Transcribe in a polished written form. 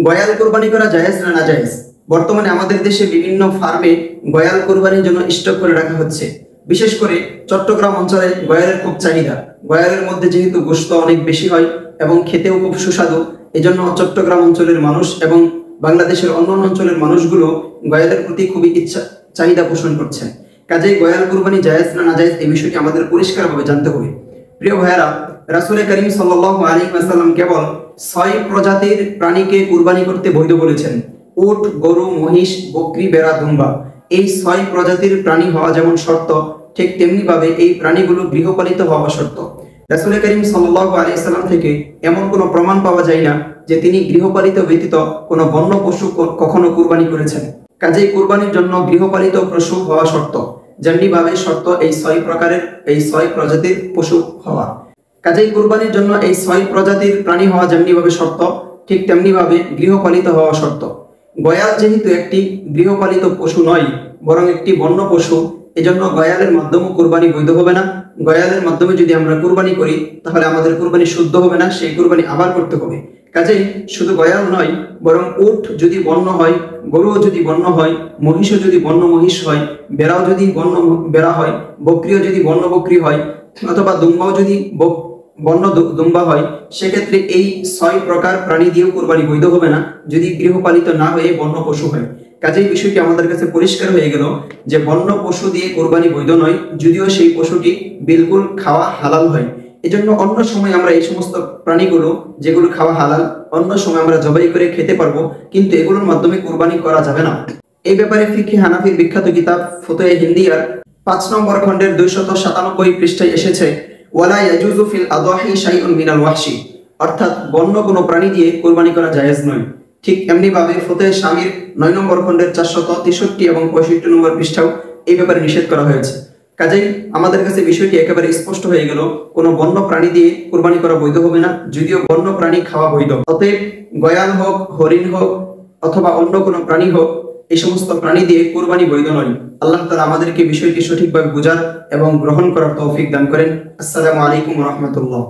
গয়াল কোরবানি করা জায়েজ না নাজায়েজ? বর্তমানে আমাদের দেশে বিভিন্ন ফার্মে গয়াল কোরবানির জন্য স্টক করে রাখা হচ্ছে। বিশেষ করে চট্টগ্রাম অঞ্চলে গয়ালের খুব চাহিদা। গয়ালের মধ্যে যেহেতু গোশত অনেক বেশি হয় এবং খেতেও খুব সুস্বাদু, এজন্য চট্টগ্রাম অঞ্চলের মানুষ এবং বাংলাদেশের অন্যান্য অঞ্চলের মানুষগুলো গয়ালের প্রতি খুবই চাহিদা পোষণ করছেন। কাজেই গয়াল কোরবানি জায়েজ না নাজায়েজ এই বিষয়টি আমাদের পরিষ্কারভাবে জানতে হবে। প্রিয় ভাইয়েরা, রাসূল করিম সাল্লাল্লাহু আলাইহি ওয়াসাল্লাম কেবল 6 প্রজাতির প্রাণীকে কুরবানি করতে বৈধ বলেছেন। উট, গরু, মহিষ, বকরি, ভেড়া, দুম্বা, এই 6 প্রজাতির প্রাণী হওয়া যেমন শর্ত, ঠিক তেমনি ভাবে এই প্রাণীগুলো গৃহপালিত হওয়া শর্ত। রাসূল করিম সাল্লাল্লাহু আলাইহি ওয়াসাল্লাম থেকে এমন কোনো প্রমাণ পাওয়া যায় না যে তিনি গৃহপালিত ব্যতীত কোনো বন্য পশু কখনো কুরবানি করেছেন। কাজেই কুরবানির জন্য গৃহপালিত পশু হওয়া শর্ত। যেমনিভাবে শর্ত এই 6 প্রজাতির পশু হওয়া। কাজেই কুরবানির জন্য এই 6 প্রজাতির প্রাণী হওয়া যেমনিভাবে শর্ত, ঠিক তেমনিভাবে গৃহপালিত হওয়া শর্ত। গয়াল যেহেতু একটি গৃহপালিত পশু নয়, বরং একটি বন্য পশু, এজন্য গয়ালের মাধ্যমে কুরবানি বৈধ হবে না। গয়ালের মাধ্যমে যদি আমরা কুরবানি করি তাহলে আমাদের কুরবানি শুদ্ধ হবে না, সেই কুরবানি আবার করতে হবে। কাজেই শুধু গয়াল নয়, বরং উট যদি বন্য হয়, গরুও যদি বন্য হয়, মহিষও যদি বন্য মহিষ হয়, বেড়াও যদি বন্য বেড়া হয়, বকরিও যদি বন্য বকরি হয়, অথবা দুম্বাও যদি বন্য দুম্বা হয়, সেক্ষেত্রে এই 6 প্রকার প্রাণী দিয়েও কুরবানি বৈধ হবে না যদি গৃহপালিত না হয়ে বন্য পশু হয়। কাজেই বিষয়টি আমাদের কাছে পরিষ্কার হয়ে গেল যে বন্য পশু দিয়ে কুরবানি বৈধ নয়, যদিও সেই পশুটি বিলকুল খাওয়া হালাল হয়। এজন্য অন্য সময় আমরা এই সমস্ত প্রাণীগুলো যেগুলো খাওয়া হালাল, অন্য সময় আমরা জবাই করে খেতে পারবো, কিন্তু এগুলোর মাধ্যমে কুরবানি করা যাবে না। এই ব্যাপারে ফিকহে হানাফির বিখ্যাত কিতাব ফতোয়া হিন্দিয়ার 5 নম্বর খণ্ডের 297 পৃষ্ঠায় এসেছে, ওয়ালা ইয়াজুজু ফিল আদাহি শাইউন মিনাল ওয়াহশি, অর্থাৎ বন্য কোনো প্রাণী দিয়ে কুরবানি করা জায়েজ নয়। ঠিক এমনি ভাবে ফতোয়া শামির 9 নম্বর খণ্ডের 463 এবং 65 নম্বর পৃষ্ঠাও এই ব্যাপারে নিষেধ করা হয়েছে। কাজেই আমাদের কাছে বিষয়টি একেবারে স্পষ্ট হয়ে গেল, কোনো বন্য প্রাণী দিয়ে কুরবানি করা বৈধ হবে না, যদিও বন্য প্রাণী খাওয়া বৈধ। অতএব গয়াল হোক, হরিণ হোক, অথবা অন্য কোনো প্রাণী হোক, এই সমস্ত প্রাণী দিয়ে কুরবানি বৈধ নয়। আল্লাহ তাআলা আমাদেরকে বিষয়টি সঠিকভাবে বোঝার এবং গ্রহণ করার তৌফিক দান করেন। আসসালামু আলাইকুম ওয়া রাহমাতুল্লাহ।